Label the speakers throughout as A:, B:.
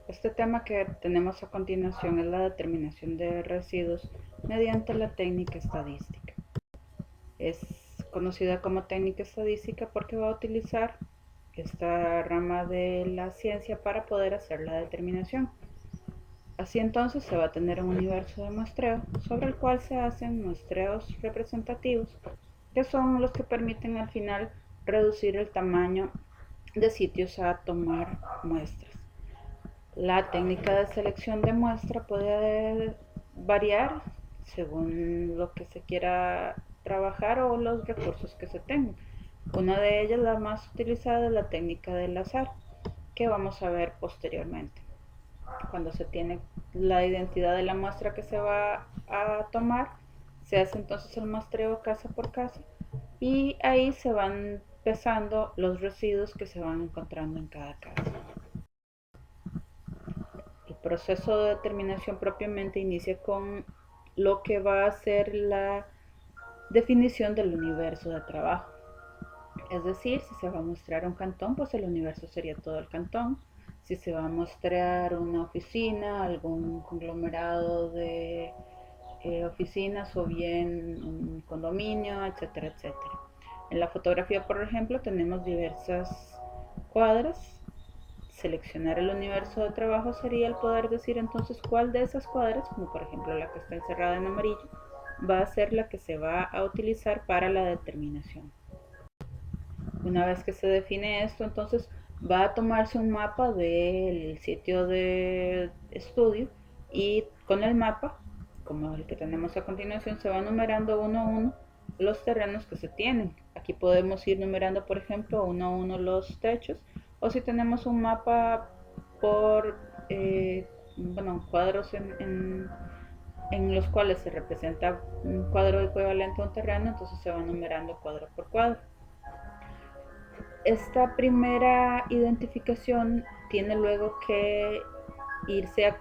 A: Este tema que tenemos a continuación es la determinación de residuos mediante la técnica estadística. Es conocida como técnica estadística porque va a utilizar esta rama de la ciencia para poder hacer la determinación. Así entonces se va a tener un universo de muestreo sobre el cual se hacen muestreos representativos, que son los que permiten al final reducir el tamaño de sitios a tomar muestras. La técnica de selección de muestra puede variar según lo que se quiera trabajar o los recursos que se tengan. Una de ellas, la más utilizada, es la técnica del azar, que vamos a ver posteriormente. Cuando se tiene la identidad de la muestra que se va a tomar, se hace entonces el muestreo casa por casa y ahí se van pesando los residuos que se van encontrando en cada casa. El proceso de determinación propiamente inicia con lo que va a ser la definición del universo de trabajo. Es decir, si se va a mostrar un cantón, pues el universo sería todo el cantón. Si se va a mostrar una oficina, algún conglomerado de oficinas o bien un condominio, etcétera, etcétera. En la fotografía, por ejemplo, tenemos diversas cuadras. Seleccionar el universo de trabajo sería el poder decir entonces cuál de esas cuadras, como por ejemplo la que está encerrada en amarillo, va a ser la que se va a utilizar para la determinación. Una vez que se define esto, entonces va a tomarse un mapa del sitio de estudio y con el mapa, como el que tenemos a continuación, se va numerando uno a uno los terrenos que se tienen. Aquí podemos ir numerando, por ejemplo, uno a uno los techos, o si tenemos un mapa por cuadros en los cuales se representa un cuadro equivalente a un terreno, entonces se va numerando cuadro por cuadro. Esta primera identificación tiene luego que irse a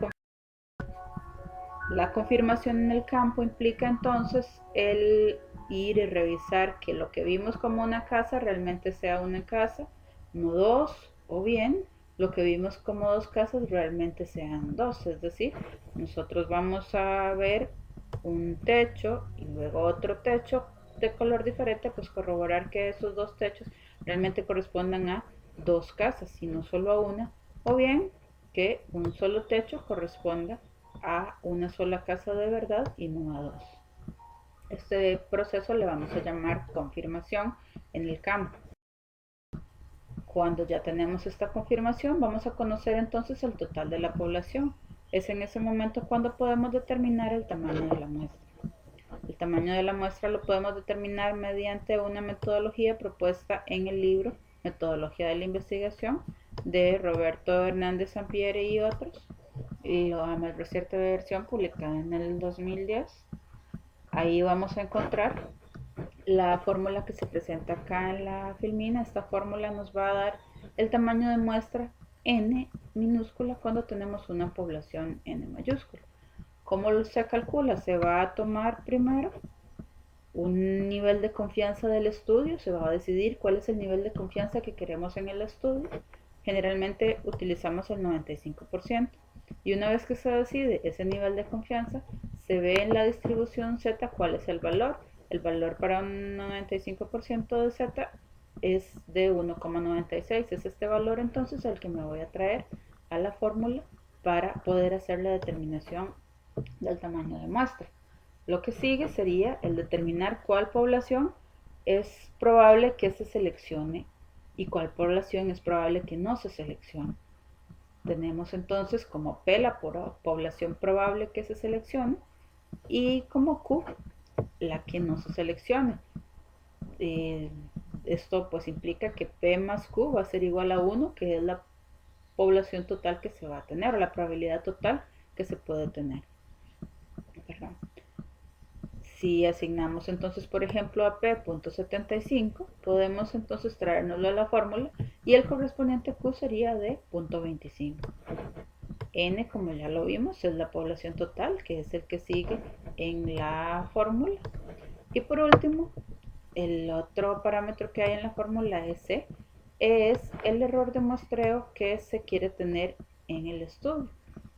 A: la confirmación en el campo implica entonces el ir y revisar que lo que vimos como una casa realmente sea una casa, no dos, o bien lo que vimos como dos casas realmente sean dos. Es decir, nosotros vamos a ver un techo y luego otro techo de color diferente, pues corroborar que esos dos techos realmente correspondan a dos casas y no solo a una, o bien que un solo techo corresponda a una sola casa de verdad y no a dos. Este proceso le vamos a llamar confirmación en el campo. Cuando ya tenemos esta confirmación, vamos a conocer entonces el total de la población. Es en ese momento cuando podemos determinar el tamaño de la muestra. El tamaño de la muestra lo podemos determinar mediante una metodología propuesta en el libro Metodología de la Investigación de Roberto Hernández Sampieri y otros, y la más reciente versión publicada en el 2010. Ahí vamos a encontrar la fórmula que se presenta acá en la filmina. Esta fórmula nos va a dar el tamaño de muestra n minúscula cuando tenemos una población n mayúscula. ¿Cómo se calcula? Se va a tomar primero un nivel de confianza del estudio, se va a decidir cuál es el nivel de confianza que queremos en el estudio. Generalmente utilizamos el 95%. Y una vez que se decide ese nivel de confianza, se ve en la distribución Z cuál es el valor. El valor para un 95% de Z es de 1,96. Es este valor entonces el que me voy a traer a la fórmula para poder hacer la determinación del tamaño de muestra. Lo que sigue sería el determinar cuál población es probable que se seleccione y cuál población es probable que no se seleccione. Tenemos entonces como P la población probable que se seleccione y como Q la que no se seleccione. Esto pues implica que P más Q va a ser igual a 1, que es la población total que se va a tener, o la probabilidad total que se puede tener. Perdón. Si asignamos entonces, por ejemplo, a P.75, podemos entonces traérnoslo a la fórmula y el correspondiente Q sería de 0.25. N, como ya lo vimos, es la población total, que es el que sigue en la fórmula. Y por último, el otro parámetro que hay en la fórmula S es el error de muestreo que se quiere tener en el estudio.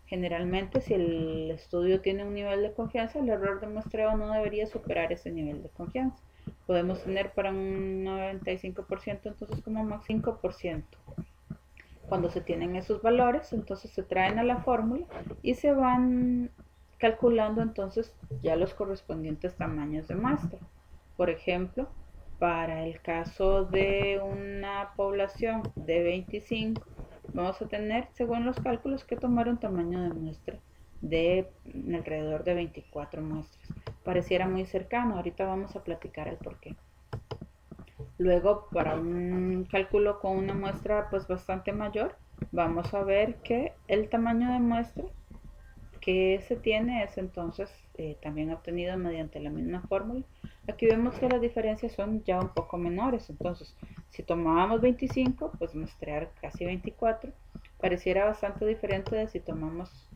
A: Generalmente, si el estudio tiene un nivel de confianza, el error de muestreo no debería superar ese nivel de confianza. Podemos tener para un 95%, entonces como máximo 5%. Cuando se tienen esos valores, entonces se traen a la fórmula y se van calculando entonces ya los correspondientes tamaños de muestra. Por ejemplo, para el caso de una población de 25, vamos a tener, según los cálculos, que tomar un tamaño de muestra de alrededor de 24 muestras. Pareciera muy cercano, ahorita vamos a platicar el porqué. Luego, para un cálculo con una muestra pues bastante mayor, vamos a ver que el tamaño de muestra que se tiene es entonces también obtenido mediante la misma fórmula. Aquí vemos que las diferencias son ya un poco menores, entonces si tomábamos 25, pues muestrear casi 24 pareciera bastante diferente de si tomamos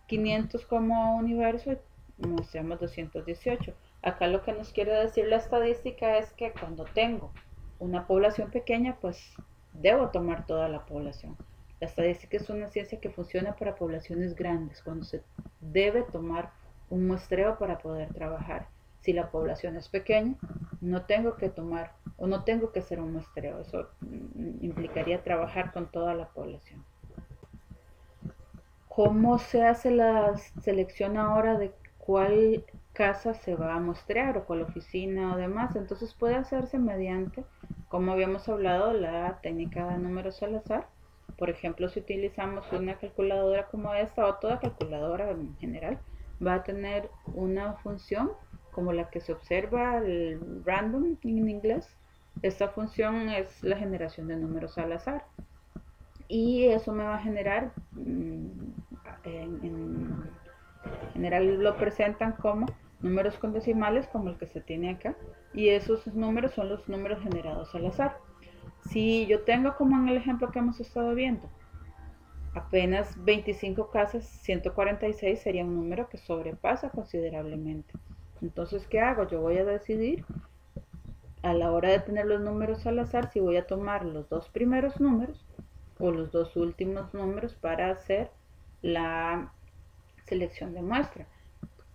A: 500 como universo y muestreamos 218. Acá lo que nos quiere decir la estadística es que cuando tengo una población pequeña, pues debo tomar toda la población. La estadística es una ciencia que funciona para poblaciones grandes, cuando se debe tomar un muestreo para poder trabajar. Si la población es pequeña, no tengo que tomar o no tengo que hacer un muestreo. Eso implicaría trabajar con toda la población. ¿Cómo se hace la selección ahora de cuál casa se va a muestrear o cuál oficina o demás? Entonces puede hacerse mediante, como habíamos hablado, la técnica de números al azar. Por ejemplo, si utilizamos una calculadora como esta o toda calculadora en general, va a tener una función como la que se observa, el random en inglés. Esta función es la generación de números al azar y eso me va a generar, en general lo presentan como números con decimales como el que se tiene acá, y esos números son los números generados al azar. Si yo tengo, como en el ejemplo que hemos estado viendo, apenas 25 casas, 146 sería un número que sobrepasa considerablemente. Entonces, ¿qué hago? Yo voy a decidir a la hora de tener los números al azar si voy a tomar los dos primeros números o los dos últimos números para hacer la selección de muestra.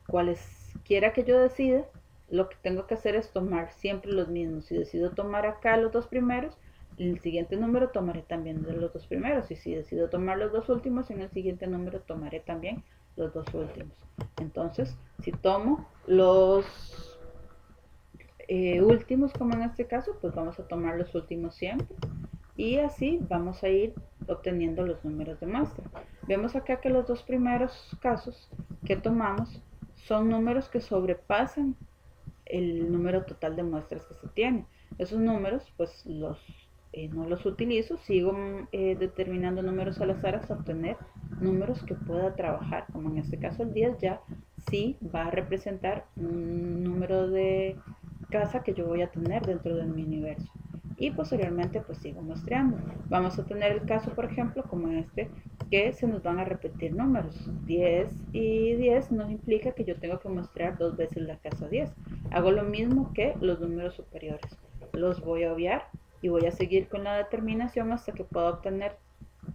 A: Cualesquiera que yo decida, lo que tengo que hacer es tomar siempre los mismos. Si decido tomar acá los dos primeros, en el siguiente número tomaré también de los dos primeros. Y si decido tomar los dos últimos, en el siguiente número tomaré también los dos últimos. Entonces, si tomo los últimos, como en este caso, pues vamos a tomar los últimos siempre. Y así vamos a ir obteniendo los números de muestra. Vemos acá que los dos primeros casos que tomamos son números que sobrepasan el número total de muestras que se tiene. Esos números pues no los utilizo, sigo determinando números al azar hasta obtener números que pueda trabajar, como en este caso el 10 ya sí va a representar un número de casa que yo voy a tener dentro de mi universo. Y posteriormente pues sigo muestreando. Vamos a tener el caso, por ejemplo, como este, que se nos van a repetir números. 10 y 10 nos implica que yo tengo que muestrear dos veces la casa 10. Hago lo mismo que los números superiores. Los voy a obviar y voy a seguir con la determinación hasta que pueda obtener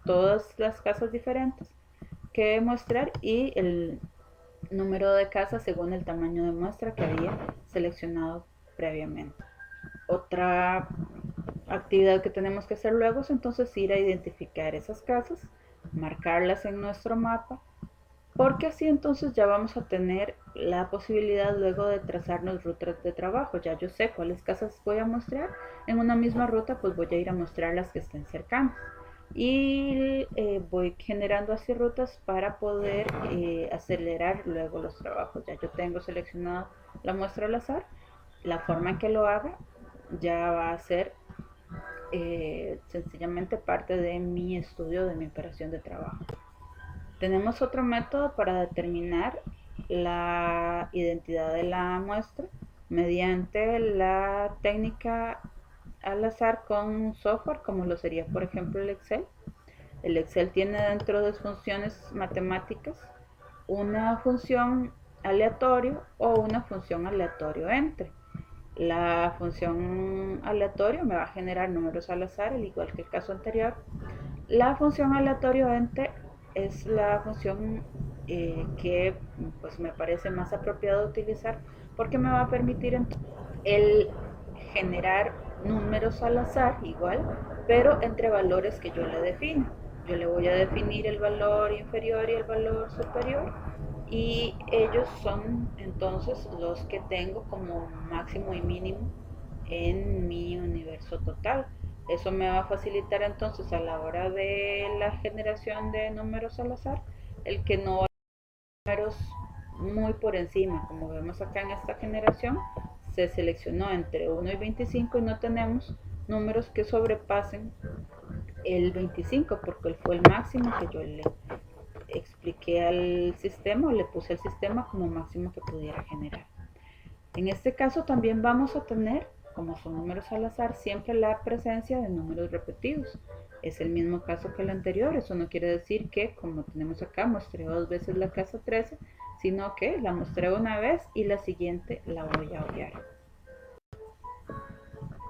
A: todas las casas diferentes que mostrar y el número de casas según el tamaño de muestra que había seleccionado previamente. Otra actividad que tenemos que hacer luego es entonces ir a identificar esas casas, marcarlas en nuestro mapa, porque así entonces ya vamos a tener la posibilidad luego de trazarnos rutas de trabajo. Ya yo sé cuáles casas voy a mostrar. En una misma ruta pues voy a ir a mostrar las que estén cercanas. Y voy generando así rutas para poder acelerar luego los trabajos. Ya yo tengo seleccionado la muestra al azar. La forma en que lo haga ya va a ser sencillamente parte de mi estudio, de mi operación de trabajo. Tenemos otro método para determinar la identidad de la muestra mediante la técnica al azar con un software como lo sería por ejemplo el Excel. El Excel tiene dentro de sus funciones matemáticas una función aleatorio o una función aleatorio entre. La función aleatorio me va a generar números al azar, al igual que el caso anterior. La función aleatorio entre es la función que pues me parece más apropiado utilizar, porque me va a permitir el generar números al azar igual, pero entre valores que yo le defino. Yo le voy a definir el valor inferior y el valor superior, y ellos son entonces los que tengo como máximo y mínimo en mi universo total. Eso me va a facilitar entonces a la hora de la generación de números al azar el que no números muy por encima. Como vemos acá en esta generación, se seleccionó entre 1 y 25 y no tenemos números que sobrepasen el 25, porque fue el máximo que yo le expliqué al sistema, o le puse al sistema como máximo que pudiera generar. En este caso también vamos a tener, como son números al azar, siempre la presencia de números repetidos. Es el mismo caso que el anterior. Eso no quiere decir que, como tenemos acá, mostré dos veces la casa 13, sino que la mostré una vez y la siguiente la voy a obviar.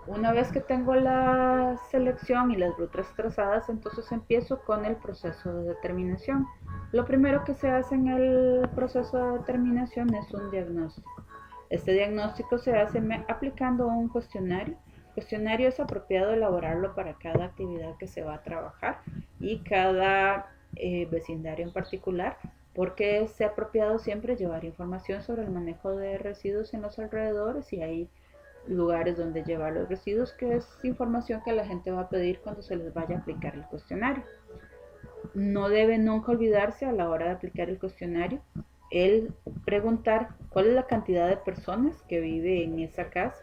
A: Una vez que tengo la selección y las rutas trazadas, entonces empiezo con el proceso de determinación. Lo primero que se hace en el proceso de determinación es un diagnóstico. Este diagnóstico se hace aplicando un cuestionario. El cuestionario es apropiado elaborarlo para cada actividad que se va a trabajar y cada vecindario en particular, porque es apropiado siempre llevar información sobre el manejo de residuos en los alrededores, y hay lugares donde llevar los residuos, que es información que la gente va a pedir cuando se les vaya a aplicar el cuestionario. No debe nunca olvidarse a la hora de aplicar el cuestionario el preguntar cuál es la cantidad de personas que vive en esa casa,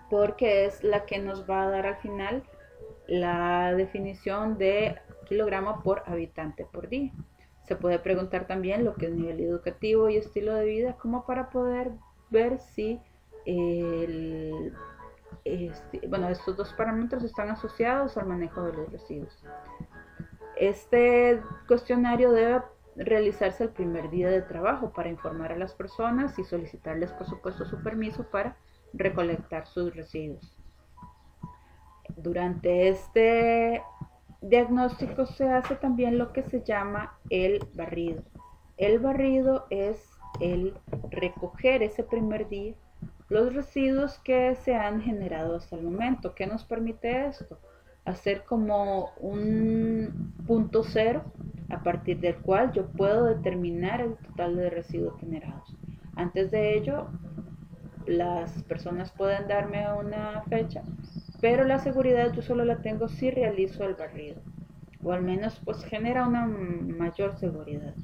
A: porque es la que nos va a dar al final la definición de kilogramo por habitante por día. Se puede preguntar también lo que es nivel educativo y estilo de vida, como para poder ver si estos dos parámetros están asociados al manejo de los residuos. Este cuestionario debe realizarse el primer día de trabajo para informar a las personas y solicitarles, por supuesto, su permiso para recolectar sus residuos. Durante este diagnóstico se hace también lo que se llama el barrido. El barrido es el recoger ese primer día los residuos que se han generado hasta el momento. ¿Qué nos permite esto? Hacer como un punto cero a partir del cual yo puedo determinar el total de residuos generados. Antes de ello, las personas pueden darme una fecha, pero la seguridad yo solo la tengo si realizo el barrido, o al menos pues genera una mayor seguridad.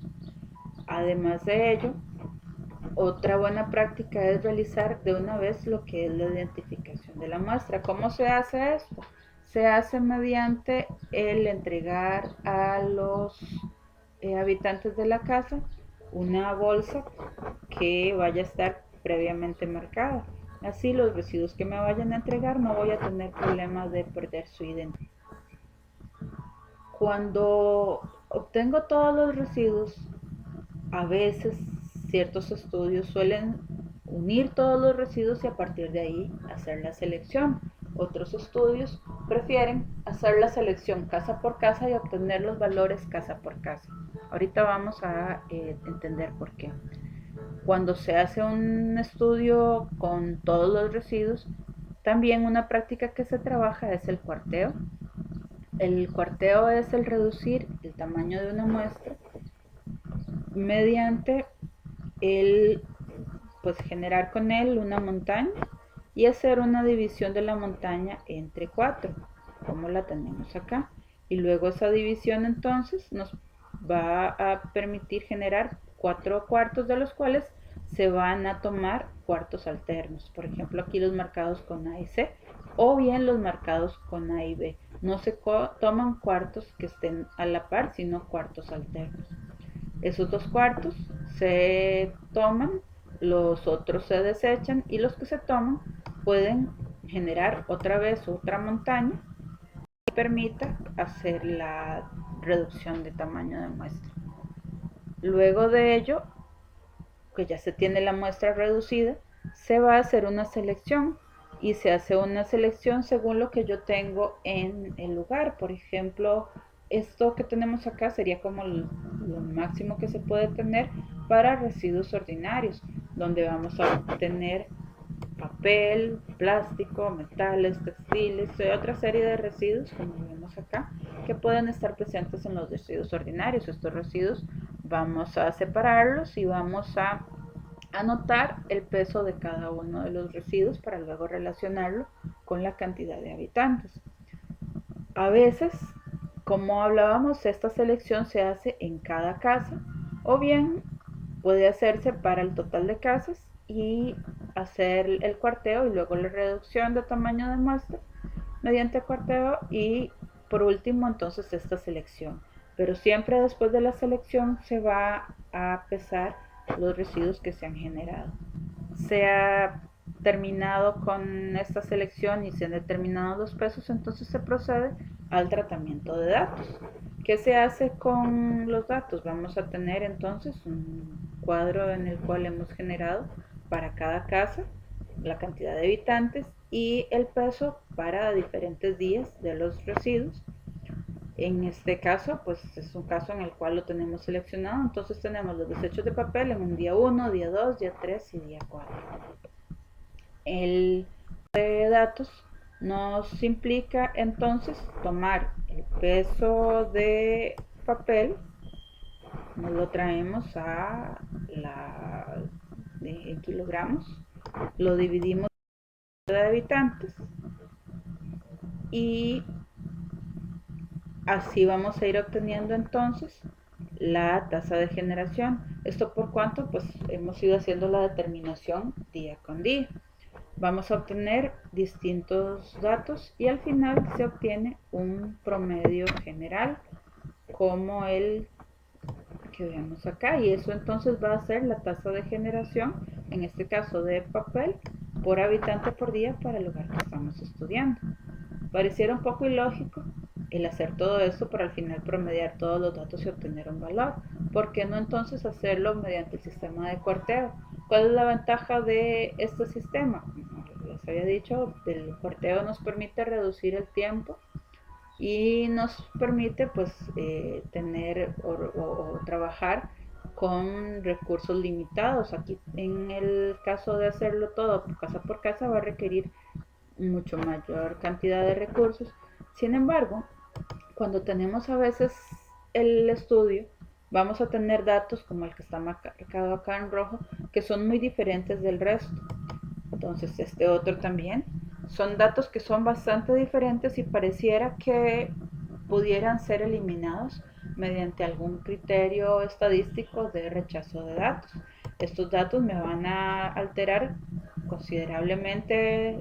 A: Además de ello, otra buena práctica es realizar de una vez lo que es la identificación de la muestra. ¿Cómo se hace esto? Se hace mediante el entregar a los habitantes de la casa una bolsa que vaya a estar previamente marcada. Así los residuos que me vayan a entregar no voy a tener problemas de perder su identidad. Cuando obtengo todos los residuos, a veces ciertos estudios suelen unir todos los residuos y a partir de ahí hacer la selección. Otros estudios prefieren hacer la selección casa por casa y obtener los valores casa por casa. Ahorita vamos a entender por qué. Cuando se hace un estudio con todos los residuos, también una práctica que se trabaja es el cuarteo. El cuarteo es el reducir el tamaño de una muestra mediante el pues generar con él una montaña y hacer una división de la montaña entre 4, como la tenemos acá, y luego esa división entonces nos va a permitir generar 4 cuartos, de los cuales se van a tomar cuartos alternos. Por ejemplo, aquí los marcados con A y C, o bien los marcados con A y B. No se toman cuartos que estén a la par, sino cuartos alternos. Esos 2 cuartos se toman, los otros se desechan, y los que se toman pueden generar otra vez otra montaña que permita hacer la reducción de tamaño de muestra. Luego de ello, que ya se tiene la muestra reducida, se va a hacer una selección, y se hace una selección según lo que yo tengo en el lugar. Por ejemplo, Esto que tenemos acá sería como lo máximo que se puede tener para residuos ordinarios, donde vamos a tener papel, plástico, metales, textiles y otra serie de residuos, como vemos acá, que pueden estar presentes en los residuos ordinarios. Estos residuos vamos a separarlos y vamos a anotar el peso de cada uno de los residuos para luego relacionarlo con la cantidad de habitantes. A veces, como hablábamos, esta selección se hace en cada casa o bien puede hacerse para el total de casas y hacer el cuarteo y luego la reducción de tamaño de muestra mediante cuarteo y por último entonces esta selección. Pero siempre después de la selección se va a pesar los residuos que se han generado. Se ha terminado con esta selección y se han determinado los pesos, entonces se procede al tratamiento de datos. ¿Qué se hace con los datos? Vamos a tener entonces un cuadro en el cual hemos generado para cada casa la cantidad de habitantes y el peso para diferentes días de los residuos. En este caso, pues es un caso en el cual lo tenemos seleccionado, entonces tenemos los desechos de papel en un día 1, día 2, día 3 y día 4. El de datos nos implica entonces tomar el peso de papel, nos lo traemos a en kilogramos, lo dividimos de habitantes y así vamos a ir obteniendo entonces la tasa de generación. ¿Esto por cuánto? Pues hemos ido haciendo la determinación día con día. Vamos a obtener distintos datos y al final se obtiene un promedio general como el que vemos acá, y eso entonces va a ser la tasa de generación, en este caso de papel, por habitante por día para el lugar que estamos estudiando. Pareciera un poco ilógico el hacer todo esto para al final promediar todos los datos y obtener un valor. ¿Por qué no entonces hacerlo mediante el sistema de cuarteo? ¿Cuál es la ventaja de este sistema? Como les había dicho, el cuarteo nos permite reducir el tiempo y nos permite pues tener o trabajar con recursos limitados. Aquí en el caso de hacerlo todo casa por casa va a requerir mucho mayor cantidad de recursos. Sin embargo, cuando tenemos a veces el estudio, vamos a tener datos como el que está marcado acá en rojo, que son muy diferentes del resto. Entonces, este otro también. Son datos que son bastante diferentes y pareciera que pudieran ser eliminados mediante algún criterio estadístico de rechazo de datos. Estos datos me van a alterar considerablemente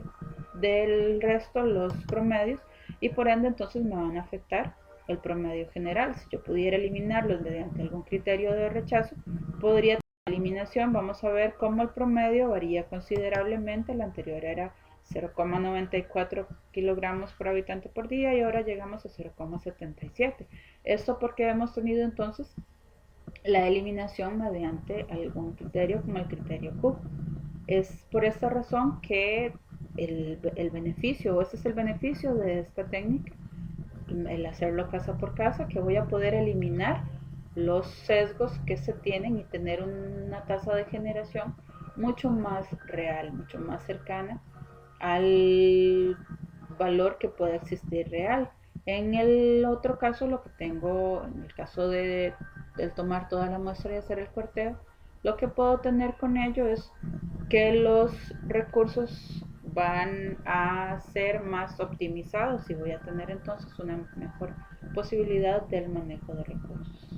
A: del resto los promedios y por ende entonces me van a afectar el promedio general. Si yo pudiera eliminarlos mediante algún criterio de rechazo, podría eliminación. Vamos a ver cómo el promedio varía considerablemente. El anterior era 0,94 kilogramos por habitante por día y ahora llegamos a 0,77. Esto porque hemos tenido entonces la eliminación mediante algún criterio como el criterio Cook. Es por esta razón que el beneficio, o ese es el beneficio de esta técnica, el hacerlo casa por casa, que voy a poder eliminar los sesgos que se tienen y tener una tasa de generación mucho más real, mucho más cercana al valor que pueda existir real. En el otro caso, lo que tengo, en el caso del tomar toda la muestra y hacer el corteo, lo que puedo tener con ello es que los recursos van a ser más optimizados y voy a tener entonces una mejor posibilidad del manejo de recursos.